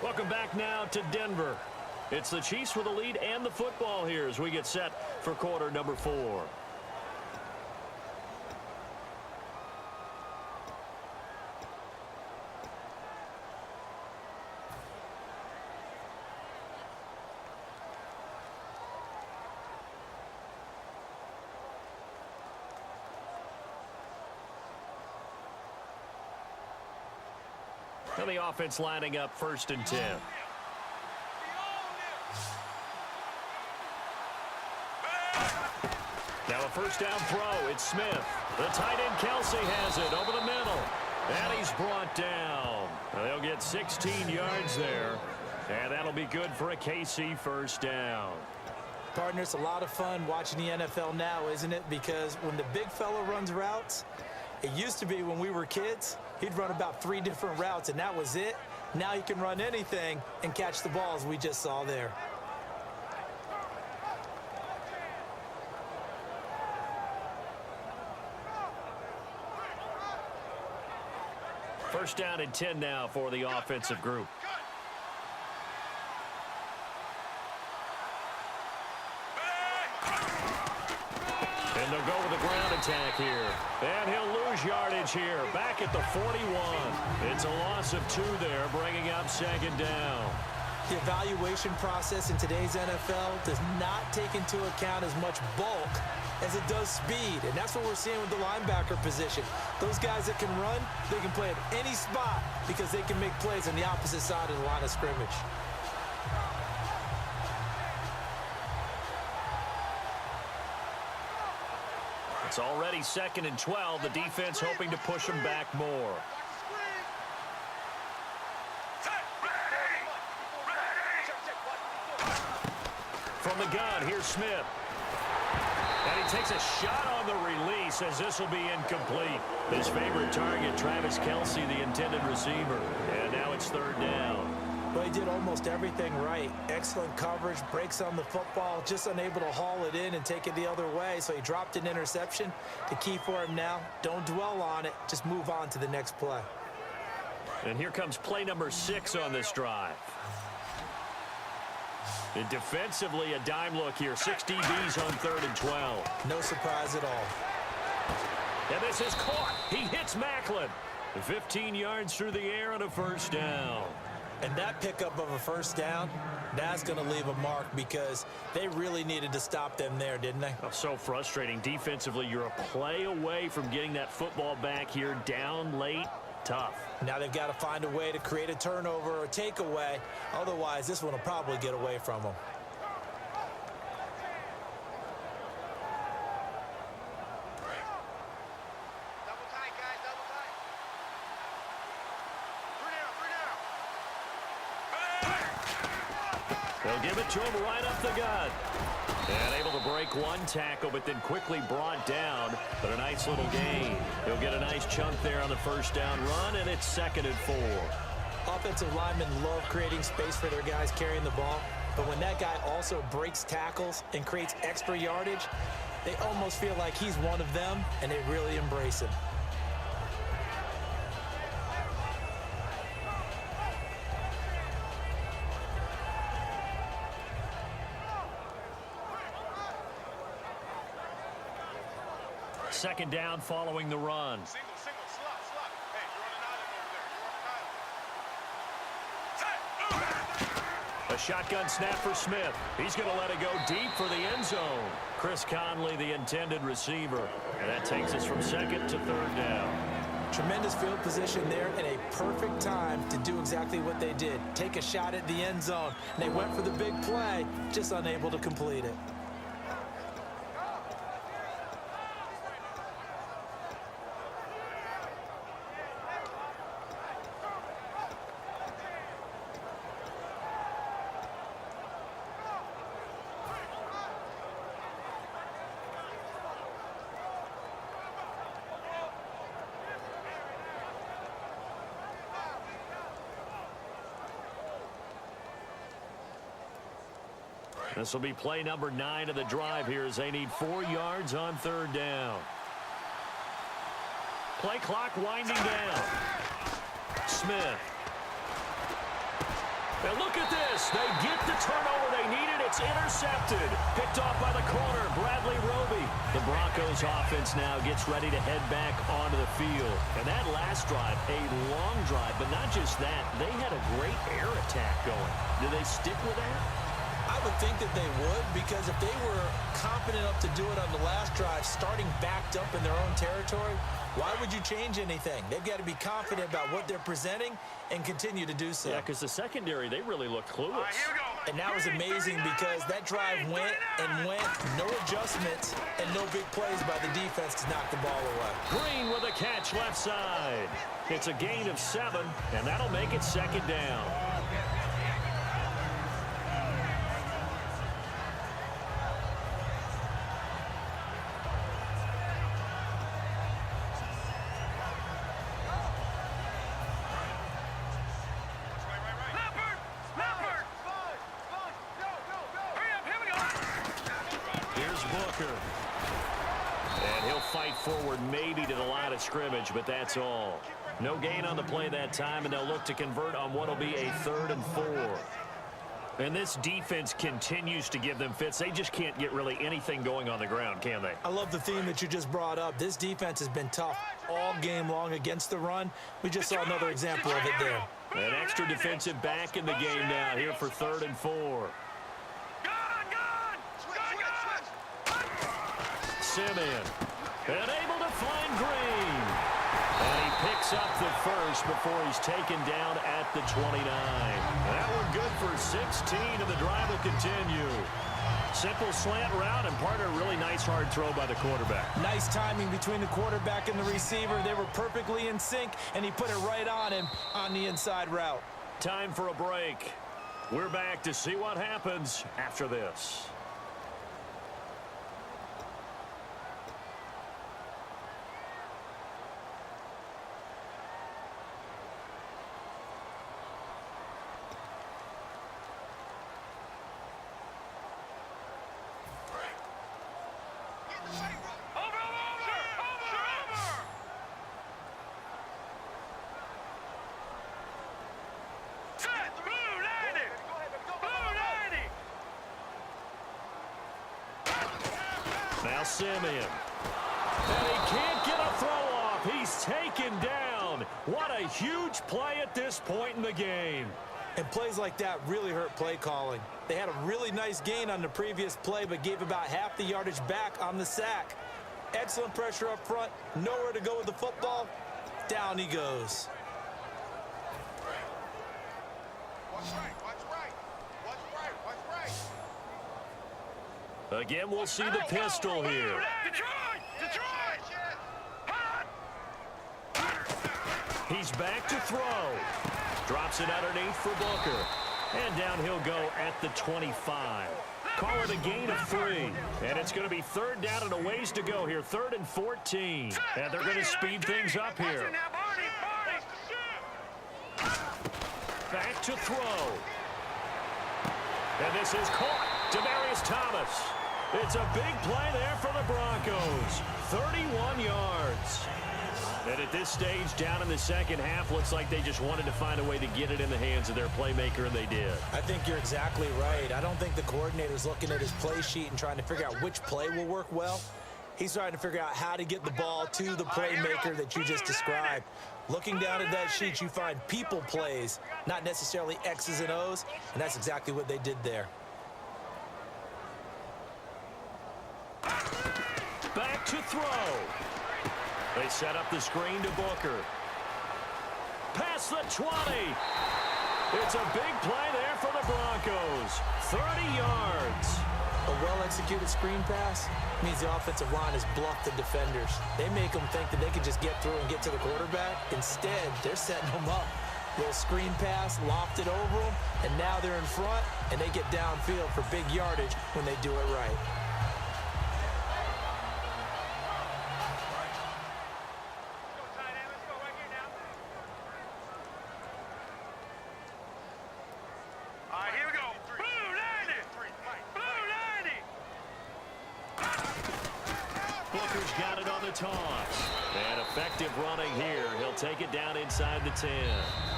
Welcome back now to Denver. It's the Chiefs with the lead and the football here as we get set for quarter number 4. And the offense lining up 1st and 10. Now a 1st down throw. It's Smith. The tight end Kelsey has it over the middle. And he's brought down. They'll get 16 yards there. And that'll be good for a KC 1st down. Partner, it's a lot of fun watching the NFL now, isn't it? Because when the big fella runs routes, it used to be when we were kids, he'd run about 3 different routes, and that was it. Now he can run anything and catch the balls we just saw there. First down and 10 now for the offensive group. And they'll go with a ground attack here. And he'll lose yardage here. Back at the 41. It's a loss of 2 there, bringing up 2nd down. The evaluation process in today's NFL does not take into account as much bulk as it does speed. And that's what we're seeing with the linebacker position. Those guys that can run, they can play at any spot because they can make plays on the opposite side of the line of scrimmage. It's already 2nd and 12. The defense hoping to push them back more. From the gun, here's Smith. And he takes a shot on the release as this will be incomplete. His favorite target, Travis Kelsey, the intended receiver. And now it's 3rd down. Well, he did almost everything right. Excellent coverage, breaks on the football, just unable to haul it in and take it the other way. So he dropped an interception. The key for him now, don't dwell on it. Just move on to the next play. And here comes play number 6 on this drive. And defensively, a dime look here. 6 DBs on 3rd and 12. No surprise at all. And this is caught. He hits Macklin. 15 yards through the air and a 1st down. And that pickup of a 1st down, that's going to leave a mark because they really needed to stop them there, didn't they? Oh, so frustrating. Defensively, you're a play away from getting that football back here down late. Tough. Now they've got to find a way to create a turnover or takeaway. Otherwise, this one will probably get away from them. They'll give it to him right up the gut. And able to break one tackle, but then quickly brought down. But a nice little gain. He'll get a nice chunk there on the 1st down run, and it's 2nd and 4. Offensive linemen love creating space for their guys carrying the ball. But when that guy also breaks tackles and creates extra yardage, they almost feel like he's one of them, and they really embrace him. Second down following the run. Hey, you're running out of there. A shotgun snap for Smith. He's going to let it go deep for the end zone. Chris Conley, the intended receiver. And that takes us from 2nd to 3rd down. Tremendous field position there and a perfect time to do exactly what they did. Take a shot at the end zone. And they went for the big play, just unable to complete it. This will be play number 9 of the drive here as they need 4 yards on 3rd down. Play clock winding down. Smith. And look at this. They get the turnover they needed. It's intercepted. Picked off by the corner, Bradley Roby. The Broncos offense now gets ready to head back onto the field. And that last drive, a long drive, but not just that. They had a great air attack going. Do they stick with that? I would think that they would, because if they were confident enough to do it on the last drive, starting backed up in their own territory, why would you change anything? They've got to be confident about what they're presenting and continue to do so. Yeah, because the secondary, they really looked clueless. And that was amazing because that drive went and went, no adjustments and no big plays by the defense to knock the ball away. Green with a catch left side. It's a gain of 7, and that'll make it second down. And he'll fight forward maybe to the line of scrimmage, but that's all. No gain on the play that time, and they'll look to convert on what will be a 3rd and 4. And this defense continues to give them fits. They just can't get really anything going on the ground, can they? I love the theme that you just brought up. This defense has been tough all game long against the run. We just saw another example of it there. An extra defensive back in the game now here for 3rd and 4. Simeon, and able to find Green. And he picks up the first before he's taken down at the 29. That one good for 16, and the drive will continue. Simple slant route, and part of a really nice hard throw by the quarterback. Nice timing between the quarterback and the receiver. They were perfectly in sync, and he put it right on him on the inside route. Time for a break. We're back to see what happens after this. Now Simeon. And he can't get a throw off. He's taken down. What a huge play at this point in the game. And plays like that really hurt play calling. They had a really nice gain on the previous play, but gave about half the yardage back on the sack. Excellent pressure up front. Nowhere to go with the football. Down he goes. Watch right, watch right. Watch right, watch right. Again, we'll see the pistol here. He's back to throw. Drops it underneath for Booker. And down he'll go at the 25. Call it a gain of 3. And it's going to be 3rd down and a ways to go here. 3rd and 14. And they're going to speed things up here. Back to throw. And this is caught. Demaryius Thomas. It's a big play there for the Broncos. 31 yards. And at this stage, down in the second half, looks like they just wanted to find a way to get it in the hands of their playmaker, and they did. I think you're exactly right. I don't think the coordinator's looking at his play sheet and trying to figure out which play will work well. He's trying to figure out how to get the ball to the playmaker that you just described. Looking down at that sheet, you find people plays, not necessarily X's and O's, and that's exactly what they did there. Back to throw. They set up the screen to Booker. Past the 20. It's a big play there for the Broncos. 30 yards. A well-executed screen pass means the offensive line has bluffed the defenders. They make them think that they can just get through and get to the quarterback. Instead, they're setting them up. Little screen pass, lofted over them, and now they're in front, and they get downfield for big yardage when they do it right. Booker's got it on the toss. And effective running here. He'll take it down inside the 10.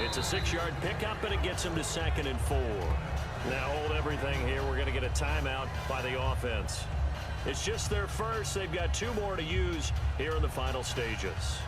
It's a 6-yard pickup, and it gets him to 2nd and 4. Now hold everything here. We're going to get a timeout by the offense. It's just their first. They've got 2 more to use here in the final stages.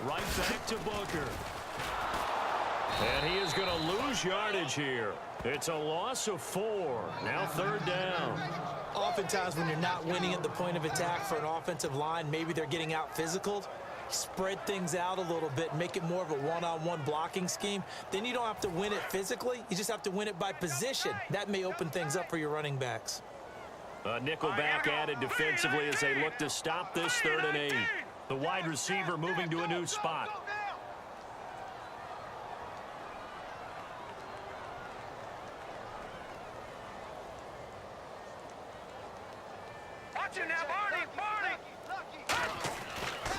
Right back to Booker. And he is going to lose yardage here. It's a loss of 4. Now 3rd down. Oftentimes when you're not winning at the point of attack for an offensive line, maybe they're getting out physical. Spread things out a little bit, make it more of a one-on-one blocking scheme. Then you don't have to win it physically. You just have to win it by position. That may open things up for your running backs. A nickel back added defensively as they look to stop this 3rd and 8. The wide receiver moving to a new spot. Watch him now, Barney!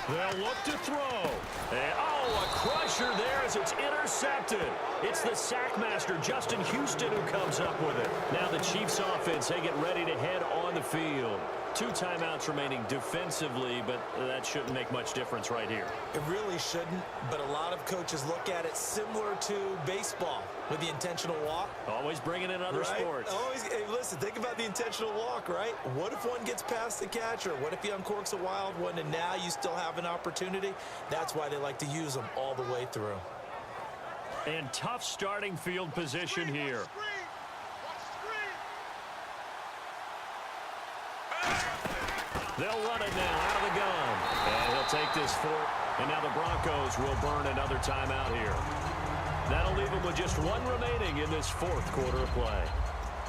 They'll look to throw. And, oh, a crusher there as it's intercepted. It's the sackmaster, Justin Houston, who comes up with it. Now the Chiefs offense, they get ready to head on the field. 2 timeouts remaining defensively, but that shouldn't make much difference right here. It really shouldn't, but a lot of coaches look at it similar to baseball with the intentional walk. Always bringing in other sports. Always, hey, listen, think about the intentional walk, right? What if one gets past the catcher? What if he uncorks a wild one and now you still have an opportunity? That's why they like to use them all the way through. And tough starting field position here. They'll run it now out of the gun. And he'll take this 4th. And now the Broncos will burn another timeout here. That'll leave them with just 1 remaining in this 4th quarter of play.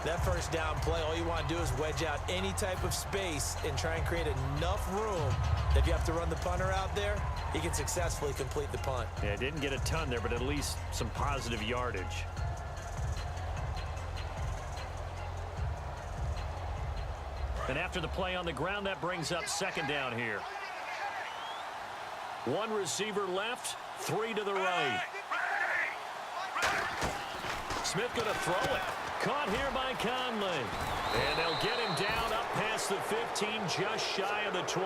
That first down play, all you want to do is wedge out any type of space and try and create enough room that if you have to run the punter out there, he can successfully complete the punt. Yeah, didn't get a ton there, but at least some positive yardage. And after the play on the ground, that brings up 2nd down here. 1 receiver left, 3 to the right. Smith going to throw it. Caught here by Conley. And they'll get him down up past the 15, just shy of the 20.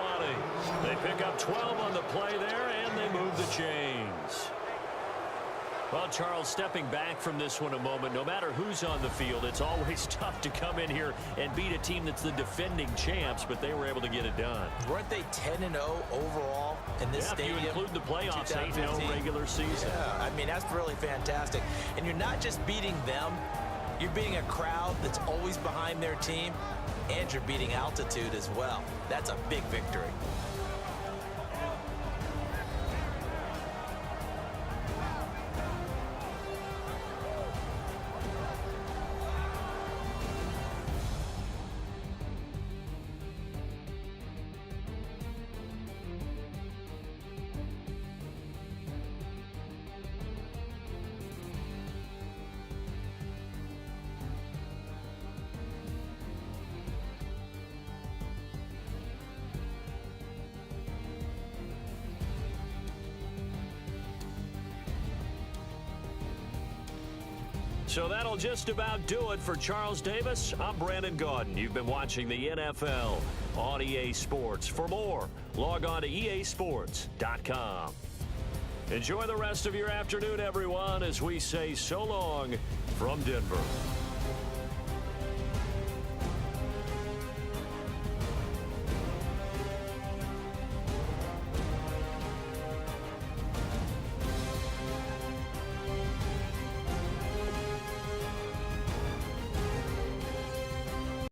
They pick up 12 on the play there, and they move the chains. Well, Charles, stepping back from this one a moment, no matter who's on the field, it's always tough to come in here and beat a team that's the defending champs, but they were able to get it done. Weren't they 10-0 overall in this stadium? If you include the playoffs, 8-0 regular season. Yeah, I mean, that's really fantastic. And you're not just beating them, you're beating a crowd that's always behind their team, and you're beating altitude as well. That's a big victory. So that'll just about do it for Charles Davis. I'm Brandon Gaudin. You've been watching the NFL on EA Sports. For more, log on to easports.com. Enjoy the rest of your afternoon, everyone, as we say so long from Denver.